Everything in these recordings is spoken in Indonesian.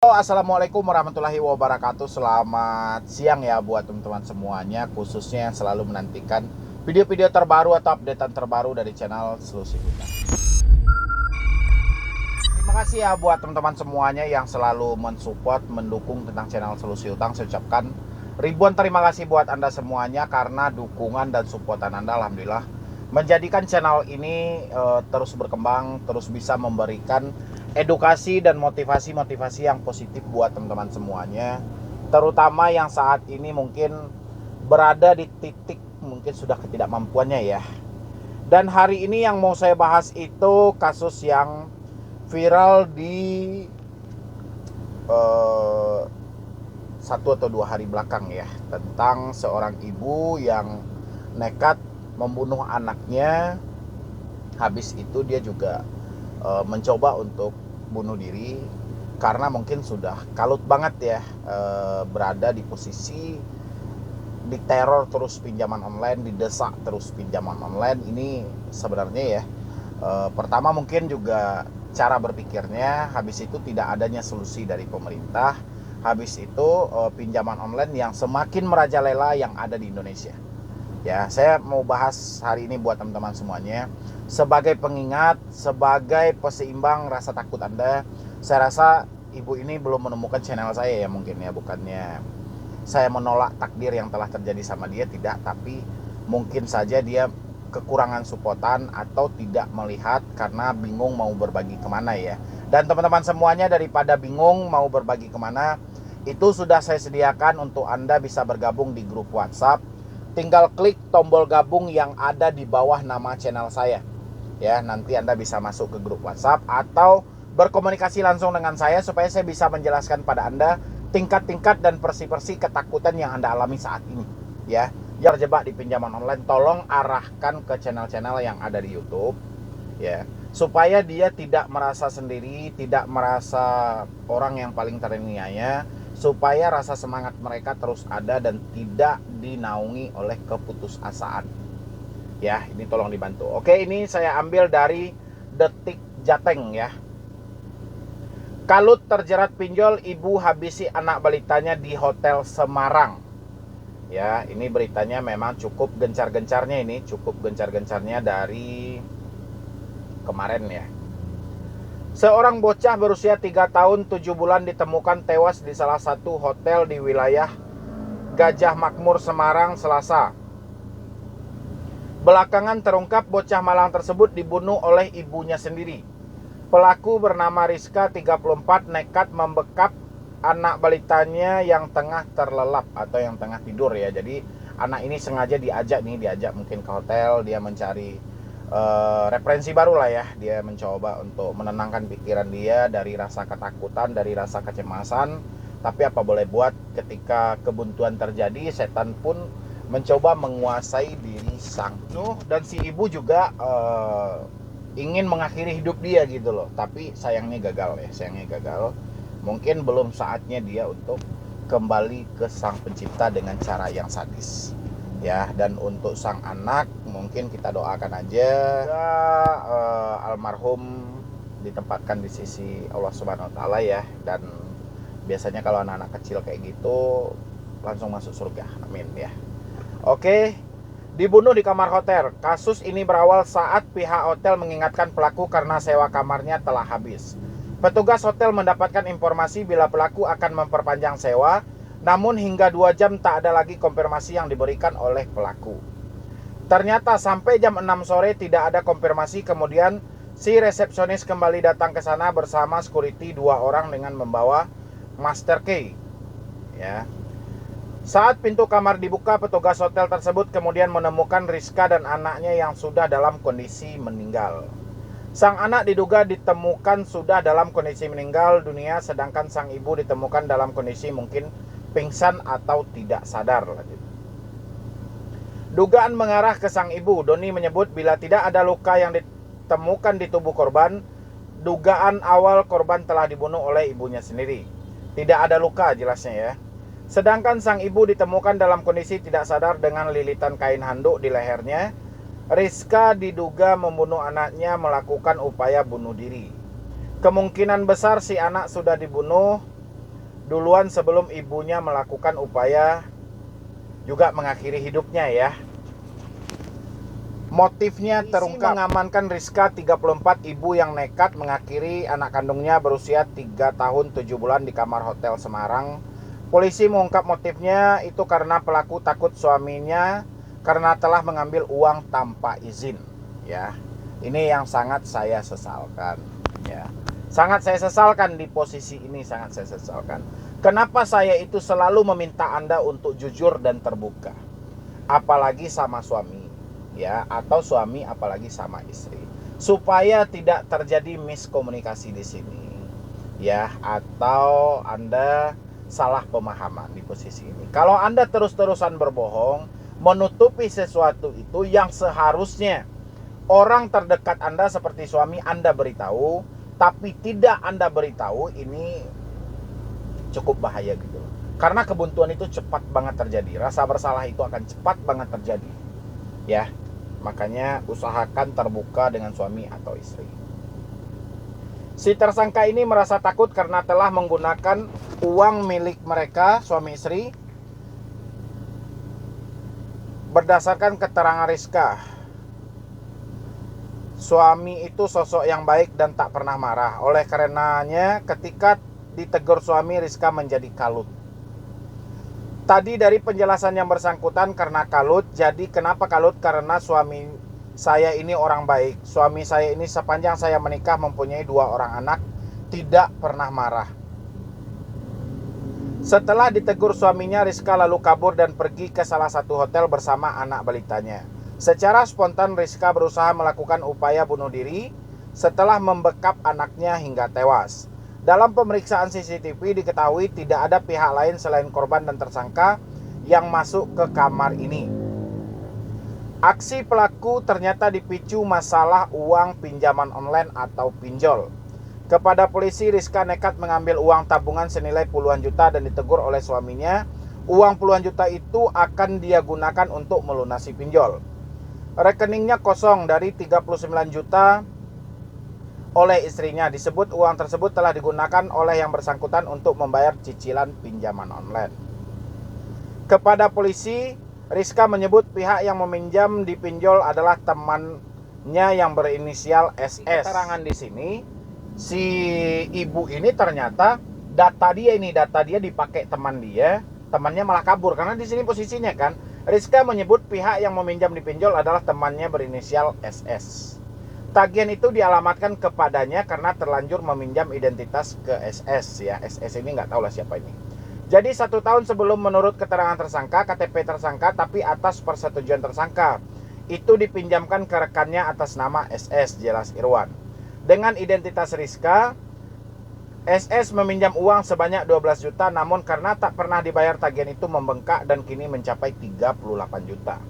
Assalamualaikum warahmatullahi wabarakatuh. Selamat siang ya buat teman-teman semuanya, khususnya yang selalu menantikan video-video terbaru atau updatean terbaru dari channel Solusi Utang. Terima kasih ya buat teman-teman semuanya yang selalu mensupport, mendukung tentang channel Solusi Utang. Saya ucapkan ribuan terima kasih buat Anda semuanya karena dukungan dan supportan Anda alhamdulillah menjadikan channel ini terus berkembang, terus bisa memberikan edukasi dan motivasi-motivasi yang positif buat teman-teman semuanya, terutama yang saat ini mungkin berada di titik mungkin sudah ketidakmampuannya ya. Dan hari ini yang mau saya bahas itu kasus yang viral di satu atau dua hari belakang ya, tentang seorang ibu yang nekat membunuh anaknya. Habis itu dia juga mencoba untuk bunuh diri karena mungkin sudah kalut banget ya, berada di posisi diteror terus pinjaman online, didesak terus pinjaman online. Ini sebenarnya ya, pertama mungkin juga cara berpikirnya, habis itu tidak adanya solusi dari pemerintah, habis itu pinjaman online yang semakin merajalela yang ada di Indonesia. Ya, saya mau bahas hari ini buat teman-teman semuanya sebagai pengingat, sebagai peseimbang rasa takut Anda. Saya rasa ibu ini belum menemukan channel saya ya mungkin ya, bukannya saya menolak takdir yang telah terjadi sama dia, tidak, tapi mungkin saja dia kekurangan supportan atau tidak melihat karena bingung mau berbagi kemana ya. Dan teman-teman semuanya, daripada bingung mau berbagi kemana, itu sudah saya sediakan untuk Anda bisa bergabung di grup WhatsApp. Tinggal klik tombol gabung yang ada di bawah nama channel saya. Ya, nanti Anda bisa masuk ke grup WhatsApp atau berkomunikasi langsung dengan saya supaya saya bisa menjelaskan pada Anda tingkat-tingkat dan persi-persi ketakutan yang Anda alami saat ini. Ya, yang terjebak di pinjaman online, tolong arahkan ke channel-channel yang ada di YouTube. Ya, supaya dia tidak merasa sendiri, tidak merasa orang yang paling teraniaya, supaya rasa semangat mereka terus ada dan tidak dinaungi oleh keputusasaan. Ya, ini tolong dibantu. Oke, ini saya ambil dari Detik Jateng ya. Kalut terjerat pinjol, ibu habisi anak balitanya di Hotel Semarang. Ya, ini beritanya memang cukup gencar-gencarnya, ini cukup gencar-gencarnya dari kemarin ya. Seorang bocah berusia 3 tahun 7 bulan ditemukan tewas di salah satu hotel di wilayah Gajah Makmur, Semarang, Selasa. Belakangan terungkap bocah malang tersebut dibunuh oleh ibunya sendiri. Pelaku bernama Rizka, 34, nekat membekap anak balitanya yang tengah terlelap atau yang tengah tidur ya. Jadi anak ini sengaja diajak mungkin ke hotel, dia mencari referensi baru lah ya. Dia mencoba untuk menenangkan pikiran dia dari rasa ketakutan, dari rasa kecemasan. Tapi apa boleh buat, ketika kebuntuan terjadi, setan pun mencoba menguasai diri sang Nuh. Dan si ibu juga ingin mengakhiri hidup dia gitu loh. Tapi sayangnya gagal ya, mungkin belum saatnya dia untuk kembali ke sang pencipta dengan cara yang sadis ya. Dan untuk sang anak mungkin kita doakan aja almarhum ditempatkan di sisi Allah Subhanahu wa taala ya. Dan biasanya kalau anak-anak kecil kayak gitu langsung masuk surga, amin ya. Oke, dibunuh di kamar hotel. Kasus ini berawal saat pihak hotel mengingatkan pelaku karena sewa kamarnya telah habis. Petugas hotel mendapatkan informasi bila pelaku akan memperpanjang sewa, namun hingga 2 jam tak ada lagi konfirmasi yang diberikan oleh pelaku. Ternyata sampai jam 6 sore tidak ada konfirmasi. Kemudian si resepsionis kembali datang ke sana bersama security 2 orang dengan membawa master key. Ya. Saat pintu kamar dibuka, petugas hotel tersebut kemudian menemukan Rizka dan anaknya yang sudah dalam kondisi meninggal. Sang anak diduga ditemukan sudah dalam kondisi meninggal dunia, sedangkan sang ibu ditemukan dalam kondisi mungkin pingsan atau tidak sadar. Dugaan mengarah ke sang ibu. Doni menyebut bila tidak ada luka yang ditemukan di tubuh korban, dugaan awal korban telah dibunuh oleh ibunya sendiri. Tidak ada luka jelasnya ya. Sedangkan sang ibu ditemukan dalam kondisi tidak sadar dengan lilitan kain handuk di lehernya. Rizka diduga membunuh anaknya melakukan upaya bunuh diri. Kemungkinan besar si anak sudah dibunuh duluan sebelum ibunya melakukan upaya juga mengakhiri hidupnya ya. Motifnya terungkap mengamankan Rizka 34, ibu yang nekat mengakhiri anak kandungnya berusia 3 tahun 7 bulan di kamar hotel Semarang. Polisi mengungkap motifnya itu karena pelaku takut suaminya karena telah mengambil uang tanpa izin ya. Ini yang sangat saya sesalkan ya. Sangat saya sesalkan di posisi ini, sangat saya sesalkan. Kenapa saya itu selalu meminta Anda untuk jujur dan terbuka, apalagi sama suami ya, atau suami apalagi sama istri, supaya tidak terjadi miskomunikasi di sini ya, atau Anda salah pemahaman di posisi ini. Kalau Anda terus-terusan berbohong, menutupi sesuatu itu yang seharusnya orang terdekat Anda seperti suami Anda beritahu, tapi tidak Anda beritahu, ini cukup bahaya gitu loh. Karena kebuntuan itu cepat banget terjadi, rasa bersalah itu akan cepat banget terjadi ya. Makanya usahakan terbuka dengan suami atau istri. Si tersangka ini merasa takut karena telah menggunakan uang milik mereka, suami istri. Berdasarkan keterangan Rizka, suami itu sosok yang baik dan tak pernah marah. Oleh karenanya ketika ditegur suami, Rizka menjadi kalut. Tadi dari penjelasan yang bersangkutan karena kalut. Jadi kenapa kalut? Karena suami saya ini orang baik. Suami saya ini sepanjang saya menikah mempunyai 2 orang anak, tidak pernah marah. Setelah ditegur suaminya, Rizka lalu kabur dan pergi ke salah satu hotel bersama anak balitanya. Secara spontan Rizka berusaha melakukan upaya bunuh diri setelah membekap anaknya hingga tewas. Dalam pemeriksaan CCTV diketahui tidak ada pihak lain selain korban dan tersangka yang masuk ke kamar ini. Aksi pelaku ternyata dipicu masalah uang pinjaman online atau pinjol. Kepada polisi, Rizka nekat mengambil uang tabungan senilai puluhan juta dan ditegur oleh suaminya. Uang puluhan juta itu akan dia gunakan untuk melunasi pinjol. Rekeningnya kosong dari 39 juta oleh istrinya. Disebut uang tersebut telah digunakan oleh yang bersangkutan untuk membayar cicilan pinjaman online. Kepada polisi, Rizka menyebut pihak yang meminjam di pinjol adalah temannya yang berinisial SS. Keterangan di sini, si ibu ini ternyata data dia dipakai teman dia, temannya malah kabur. Karena di sini posisinya kan, Rizka menyebut pihak yang meminjam di pinjol adalah temannya berinisial SS. Tagihan itu dialamatkan kepadanya karena terlanjur meminjam identitas ke SS ya. SS ini nggak tahu lah siapa ini. Jadi 1 tahun sebelum menurut keterangan tersangka, KTP tersangka tapi atas persetujuan tersangka itu dipinjamkan ke rekannya atas nama SS, jelas Irwan. Dengan identitas Rizka, SS meminjam uang sebanyak 12 juta namun karena tak pernah dibayar tagihan itu membengkak dan kini mencapai 38 juta.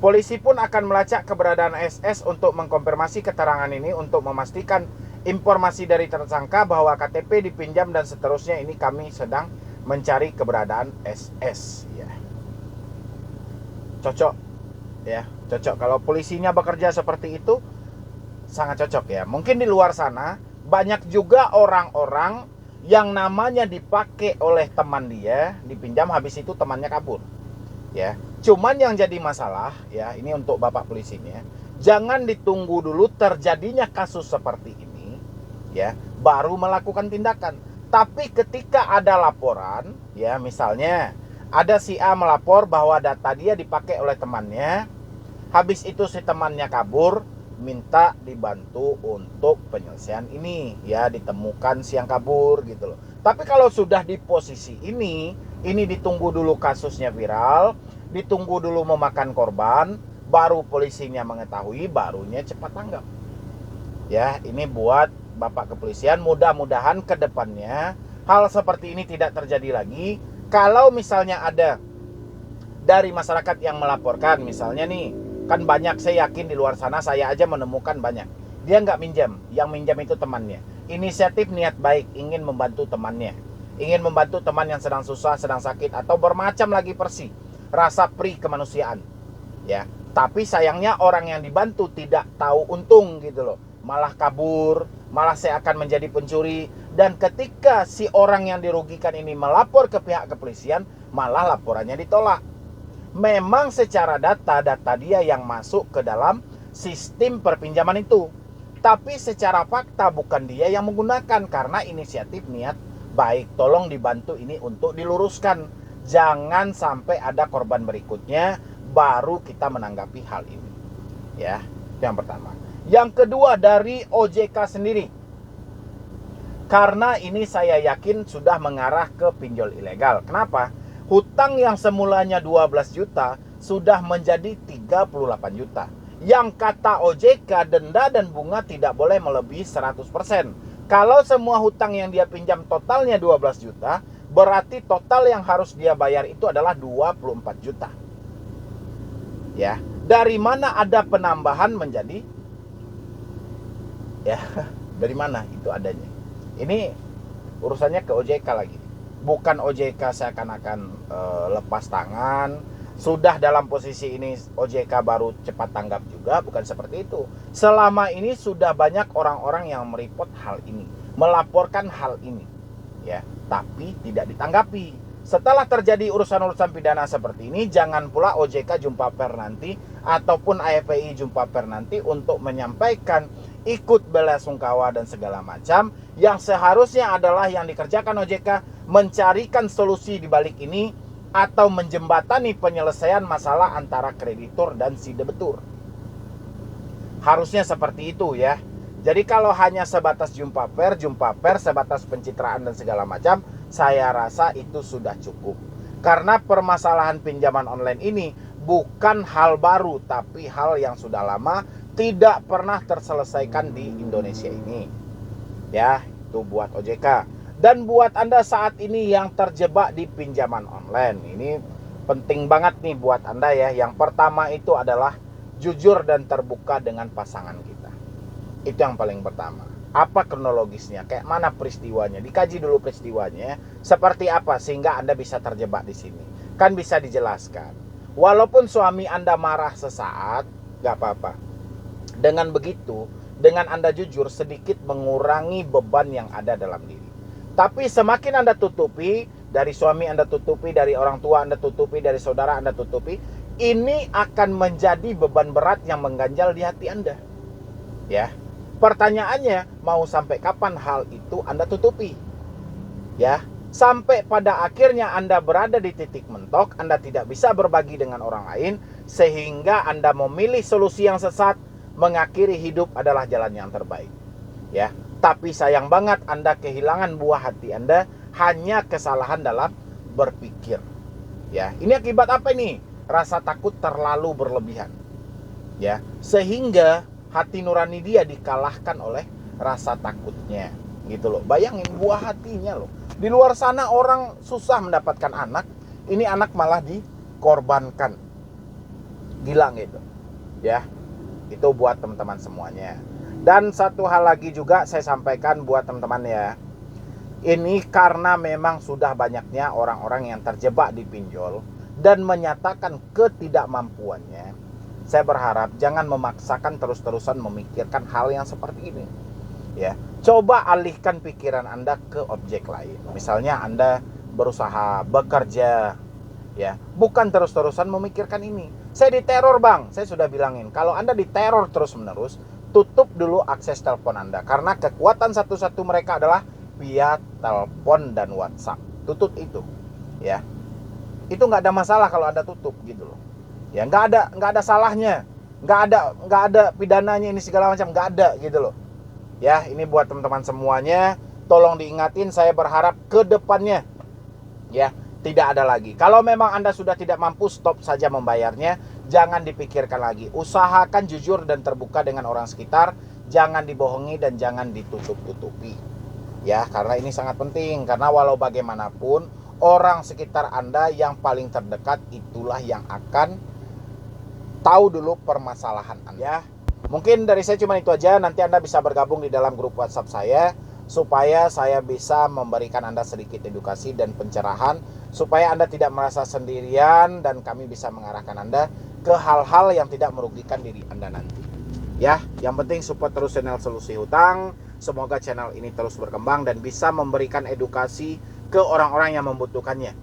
Polisi pun akan melacak keberadaan SS untuk mengkonfirmasi keterangan ini untuk memastikan informasi dari tersangka bahwa KTP dipinjam dan seterusnya. Ini kami sedang mencari keberadaan SS ya. Cocok ya, cocok kalau polisinya bekerja seperti itu, sangat cocok ya. Mungkin di luar sana banyak juga orang-orang yang namanya dipakai oleh teman dia, dipinjam habis itu temannya kabur. Ya, cuman yang jadi masalah ya, ini untuk Bapak polisinya, jangan ditunggu dulu terjadinya kasus seperti ini ya, baru melakukan tindakan. Tapi ketika ada laporan ya, misalnya ada si A melapor bahwa data dia dipakai oleh temannya, habis itu si temannya kabur, minta dibantu untuk penyelesaian ini ya, ditemukan si yang kabur gitu loh. Tapi kalau sudah di posisi ini ditunggu dulu kasusnya viral, ditunggu dulu memakan korban, baru polisinya mengetahui, barunya cepat tanggap. Ya, ini buat Bapak kepolisian, mudah-mudahan ke depannya hal seperti ini tidak terjadi lagi. Kalau misalnya ada dari masyarakat yang melaporkan, misalnya nih, kan banyak, saya yakin di luar sana saya aja menemukan banyak. Dia nggak minjam, yang minjam itu temannya. Inisiatif niat baik, ingin membantu temannya. Ingin membantu teman yang sedang susah, sedang sakit, atau bermacam lagi persi. Rasa pri kemanusiaan. Ya, tapi sayangnya orang yang dibantu tidak tahu untung gitu loh. Malah kabur, malah saya akan menjadi pencuri, Dan ketika si orang yang dirugikan ini melapor ke pihak kepolisian, malah laporannya ditolak. Memang secara data dia yang masuk ke dalam sistem perpinjaman itu. Tapi secara fakta bukan dia yang menggunakan, karena inisiatif niat baik. Tolong dibantu ini untuk diluruskan. Jangan sampai ada korban berikutnya baru kita menanggapi hal ini. Ya, itu yang pertama. Yang kedua dari OJK sendiri. Karena ini saya yakin sudah mengarah ke pinjol ilegal. Kenapa? Hutang yang semulanya 12 juta sudah menjadi 38 juta. Yang kata OJK, denda dan bunga tidak boleh melebihi 100%. Kalau semua hutang yang dia pinjam totalnya 12 juta, berarti total yang harus dia bayar itu adalah 24 juta. Ya, dari mana ada penambahan menjadi dari mana itu adanya? Ini urusannya ke OJK lagi. Bukan OJK seakan-akan lepas tangan. Sudah dalam posisi ini OJK baru cepat tanggap juga, bukan seperti itu. Selama ini sudah banyak orang-orang yang mereport hal ini, melaporkan hal ini, ya, tapi tidak ditanggapi. Setelah terjadi urusan-urusan pidana seperti ini, jangan pula OJK jumpa per nanti ataupun AFPI jumpa per nanti untuk menyampaikan ikut belasungkawa dan segala macam. Yang seharusnya adalah yang dikerjakan OJK mencarikan solusi di balik ini atau menjembatani penyelesaian masalah antara kreditur dan si debitur. Harusnya seperti itu ya. Jadi kalau hanya sebatas jumpa per, sebatas pencitraan dan segala macam, saya rasa itu sudah cukup. Karena permasalahan pinjaman online ini bukan hal baru, tapi hal yang sudah lama tidak pernah terselesaikan di Indonesia ini. Ya, itu buat OJK. Dan buat Anda saat ini yang terjebak di pinjaman online, ini penting banget nih buat Anda ya. Yang pertama itu adalah jujur dan terbuka dengan pasangan kita. Itu yang paling pertama. Apa kronologisnya? Kayak mana peristiwanya? Dikaji dulu peristiwanya. Seperti apa sehingga Anda bisa terjebak di sini? Kan bisa dijelaskan. Walaupun suami Anda marah sesaat, gak apa-apa. Dengan begitu, dengan Anda jujur, sedikit mengurangi beban yang ada dalam diri. Tapi semakin Anda tutupi, dari suami Anda tutupi, dari orang tua Anda tutupi, dari saudara Anda tutupi, ini akan menjadi beban berat yang mengganjal di hati Anda. Ya. Pertanyaannya, mau sampai kapan hal itu Anda tutupi? Ya. Sampai pada akhirnya Anda berada di titik mentok, Anda tidak bisa berbagi dengan orang lain, sehingga Anda memilih solusi yang sesat, mengakhiri hidup adalah jalan yang terbaik. Ya. Tapi sayang banget Anda kehilangan buah hati Anda hanya kesalahan dalam berpikir. Ya, ini akibat apa ini? Rasa takut terlalu berlebihan. Ya, sehingga hati nurani dia dikalahkan oleh rasa takutnya. Gitu loh. Bayangin buah hatinya loh. Di luar sana orang susah mendapatkan anak, ini anak malah dikorbankan. Gila gitu. Ya. Itu buat teman-teman semuanya. Dan satu hal lagi juga saya sampaikan buat teman-teman ya. Ini karena memang sudah banyaknya orang-orang yang terjebak di pinjol dan menyatakan ketidakmampuannya. Saya berharap jangan memaksakan terus-terusan memikirkan hal yang seperti ini. Ya, coba alihkan pikiran Anda ke objek lain. Misalnya Anda berusaha bekerja, ya, bukan terus-terusan memikirkan ini. Saya diteror bang, saya sudah bilangin. Kalau Anda diteror terus-menerus, tutup dulu akses telepon Anda. Karena kekuatan satu-satu mereka adalah via telepon dan WhatsApp. Tutup itu, ya. Itu nggak ada masalah kalau Anda tutup gitu loh. Ya nggak ada salahnya, nggak ada pidananya ini segala macam, nggak ada gitu loh. Ya ini buat teman-teman semuanya, tolong diingatin. Saya berharap ke depannya, ya tidak ada lagi. Kalau memang Anda sudah tidak mampu, stop saja membayarnya. Jangan dipikirkan lagi. Usahakan jujur dan terbuka dengan orang sekitar. Jangan dibohongi dan jangan ditutup-tutupi. Ya, karena ini sangat penting. Karena walau bagaimanapun, orang sekitar Anda yang paling terdekat itulah yang akan tahu dulu permasalahan Anda. Ya, mungkin dari saya cuma itu aja. Nanti Anda bisa bergabung di dalam grup WhatsApp saya, supaya saya bisa memberikan Anda sedikit edukasi dan pencerahan, supaya Anda tidak merasa sendirian dan kami bisa mengarahkan Anda ke hal-hal yang tidak merugikan diri Anda nanti. Ya, yang penting support terus channel Solusi Hutang. Semoga channel ini terus berkembang dan bisa memberikan edukasi ke orang-orang yang membutuhkannya.